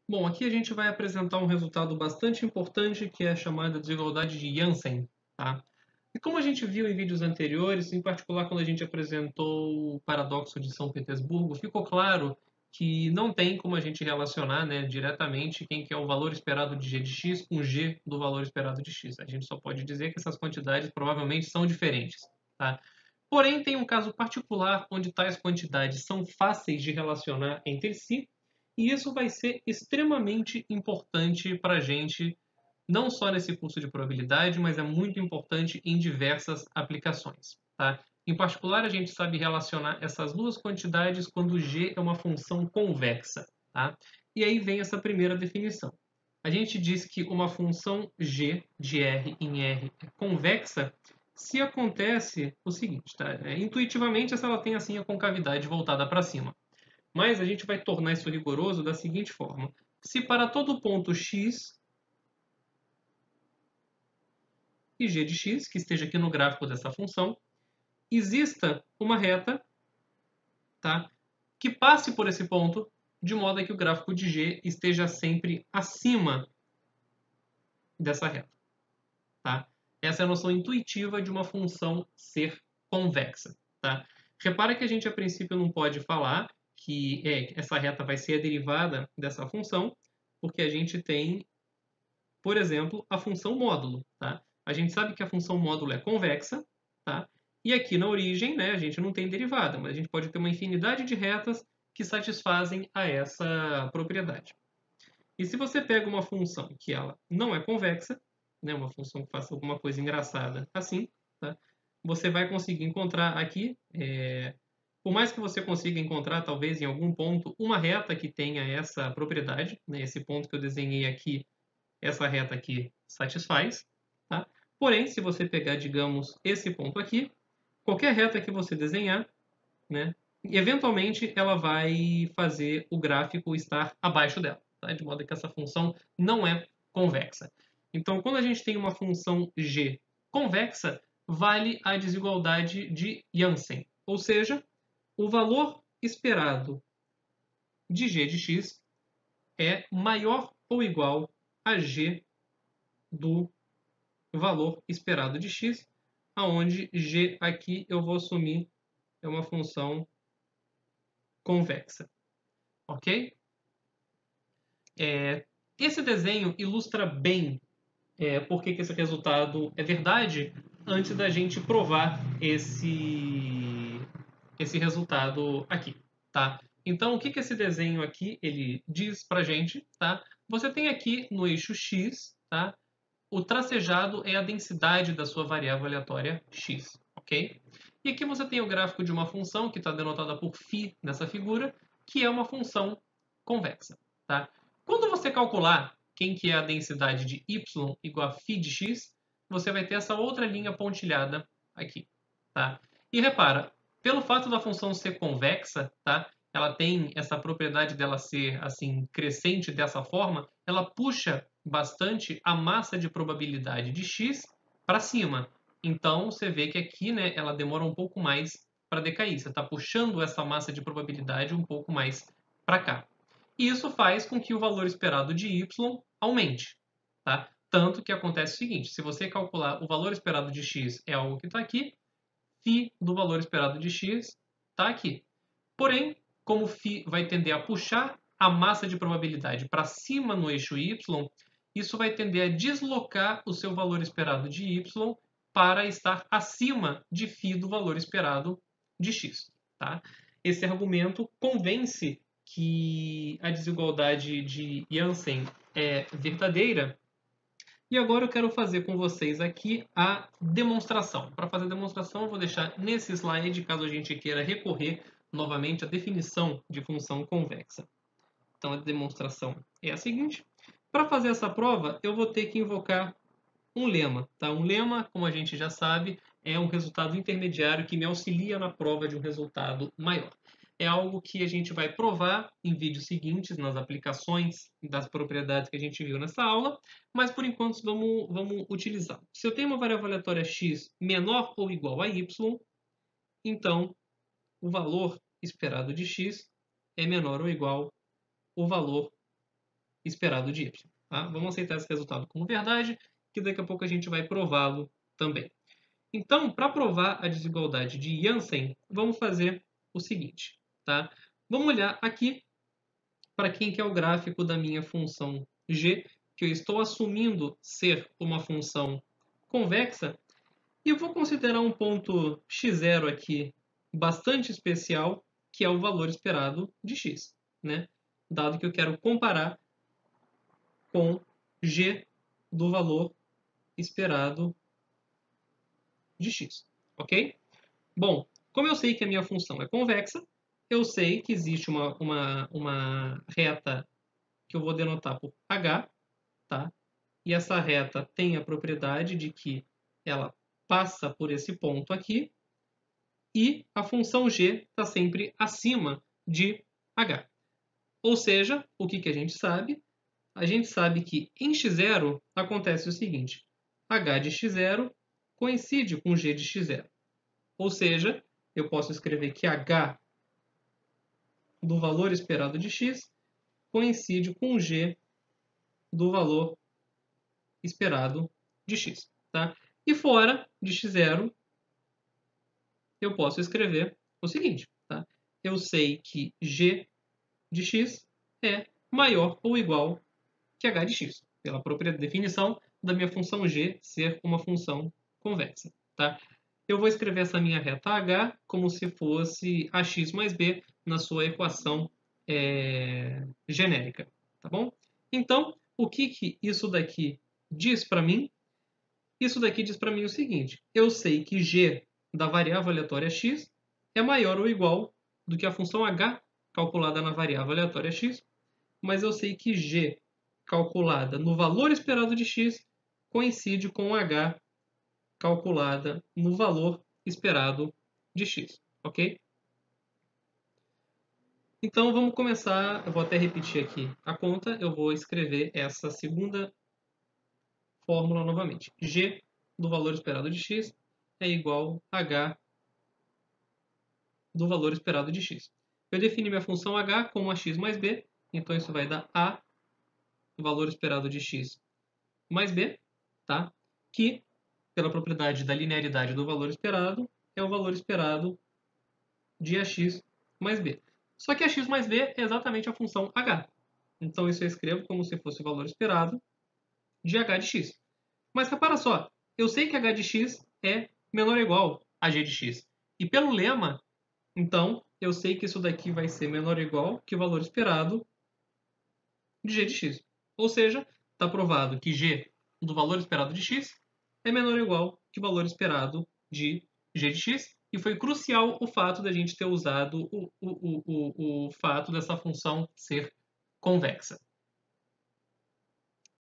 Bom, aqui a gente vai apresentar um resultado bastante importante que é a chamada desigualdade de Jansen, tá? E como a gente viu em vídeos anteriores, em particular quando a gente apresentou o paradoxo de São Petersburgo, ficou claro que não tem como a gente relacionar, né, diretamente quem que é o valor esperado de g de x com g do valor esperado de x. A gente só pode dizer que essas quantidades provavelmente são diferentes, tá? Porém, tem um caso particular onde tais quantidades são fáceis de relacionar entre si, e isso vai ser extremamente importante para a gente, não só nesse curso de probabilidade, mas é muito importante em diversas aplicações. Tá? Em particular, a gente sabe relacionar essas duas quantidades quando g é uma função convexa. Tá? E aí vem essa primeira definição. A gente diz que uma função g de r em r é convexa se acontece o seguinte, tá? Intuitivamente, se ela tem assim a concavidade voltada para cima. Mas a gente vai tornar isso rigoroso da seguinte forma. Se para todo ponto x e g de x, que esteja aqui no gráfico dessa função, exista uma reta, tá, que passe por esse ponto, de modo que o gráfico de g esteja sempre acima dessa reta. Tá? Essa é a noção intuitiva de uma função ser convexa. Tá? Repara que a gente, a princípio, não pode falar que essa reta vai ser a derivada dessa função, porque a gente tem, por exemplo, a função módulo. Tá? A gente sabe que a função módulo é convexa, tá? E aqui na origem, né, a gente não tem derivada, mas a gente pode ter uma infinidade de retas que satisfazem a essa propriedade. E se você pega uma função que ela não é convexa, né, uma função que faça alguma coisa engraçada assim, tá? Você vai conseguir encontrar aqui, por mais que você consiga encontrar, talvez em algum ponto, uma reta que tenha essa propriedade, né, esse ponto que eu desenhei aqui, essa reta aqui satisfaz. Tá? Porém, se você pegar, digamos, esse ponto aqui, qualquer reta que você desenhar, né, eventualmente ela vai fazer o gráfico estar abaixo dela, tá? De modo que essa função não é convexa. Então, quando a gente tem uma função g convexa, vale a desigualdade de Jansen, ou seja, o valor esperado de g de x é maior ou igual a g do valor esperado de x, aonde g aqui eu vou assumir é uma função convexa, ok? Esse desenho ilustra bem por que esse resultado é verdade antes da gente provar esse resultado aqui, tá? Então, o que esse desenho aqui ele diz para gente, tá? Você tem aqui no eixo x, tá? O tracejado é a densidade da sua variável aleatória x, ok? E aqui você tem o gráfico de uma função que está denotada por φ nessa figura, que é uma função convexa, tá? Quando você calcular quem que é a densidade de y igual a φ de x, você vai ter essa outra linha pontilhada aqui, tá? E repara, pelo fato da função ser convexa, tá? Ela tem essa propriedade dela ser assim crescente dessa forma, ela puxa bastante a massa de probabilidade de x para cima. Então você vê que aqui, né, ela demora um pouco mais para decair. Você está puxando essa massa de probabilidade um pouco mais para cá. E isso faz com que o valor esperado de y aumente. Tá? Tanto que acontece o seguinte: se você calcular o valor esperado de x é algo que está aqui, φ do valor esperado de x está aqui. Porém, como φ vai tender a puxar a massa de probabilidade para cima no eixo y, isso vai tender a deslocar o seu valor esperado de y para estar acima de φ do valor esperado de x. Tá? Esse argumento convence que a desigualdade de Jansen é verdadeira. E agora eu quero fazer com vocês aqui a demonstração. Para fazer a demonstração, eu vou deixar nesse slide, caso a gente queira recorrer novamente à definição de função convexa. Então, a demonstração é a seguinte. Para fazer essa prova, eu vou ter que invocar um lema. Tá? Um lema, como a gente já sabe, é um resultado intermediário que me auxilia na prova de um resultado maior. É algo que a gente vai provar em vídeos seguintes, nas aplicações das propriedades que a gente viu nessa aula, mas por enquanto vamos utilizar. Se eu tenho uma variável aleatória x menor ou igual a y, então o valor esperado de x é menor ou igual ao valor esperado de y. Tá? Vamos aceitar esse resultado como verdade, que daqui a pouco a gente vai prová-lo também. Então, para provar a desigualdade de Jansen, vamos fazer o seguinte. Tá? Vamos olhar aqui para quem que é o gráfico da minha função g, que eu estou assumindo ser uma função convexa, e eu vou considerar um ponto x0 aqui bastante especial, que é o valor esperado de x, né? Dado que eu quero comparar com g do valor esperado de x, ok? Bom, como eu sei que a minha função é convexa, eu sei que existe uma reta que eu vou denotar por h, tá? E essa reta tem a propriedade de que ela passa por esse ponto aqui, e a função g está sempre acima de h. Ou seja, o que a gente sabe? A gente sabe que em x0 acontece o seguinte: h de x0 coincide com g de x0. Ou seja, eu posso escrever que h do valor esperado de x coincide com g do valor esperado de x. Tá? E fora de x0, eu posso escrever o seguinte. Tá? Eu sei que g de x é maior ou igual que h de x, pela própria definição da minha função g ser uma função convexa. Tá? Eu vou escrever essa minha reta h como se fosse ax mais b na sua equação genérica. Tá bom? Então, o que isso daqui diz para mim? Isso daqui diz para mim o seguinte: eu sei que g da variável aleatória x é maior ou igual do que a função h calculada na variável aleatória x, mas eu sei que g calculada no valor esperado de x coincide com h calculada no valor esperado de x, ok? Então vamos começar, eu vou até repetir aqui a conta, eu vou escrever essa segunda fórmula novamente. G do valor esperado de x é igual a h do valor esperado de x. Eu defini minha função h como ax mais b, então isso vai dar a do valor esperado de x mais b, tá? Que, pela propriedade da linearidade do valor esperado, é o valor esperado de ax mais b. Só que ax mais b é exatamente a função h. Então isso eu escrevo como se fosse o valor esperado de h de x. Mas repara só, eu sei que h de x é menor ou igual a g de x. E pelo lema, então, eu sei que isso daqui vai ser menor ou igual que o valor esperado de g de x. Ou seja, está provado que g do valor esperado de x é menor ou igual que o valor esperado de g de x. E foi crucial o fato da gente ter usado o fato dessa função ser convexa.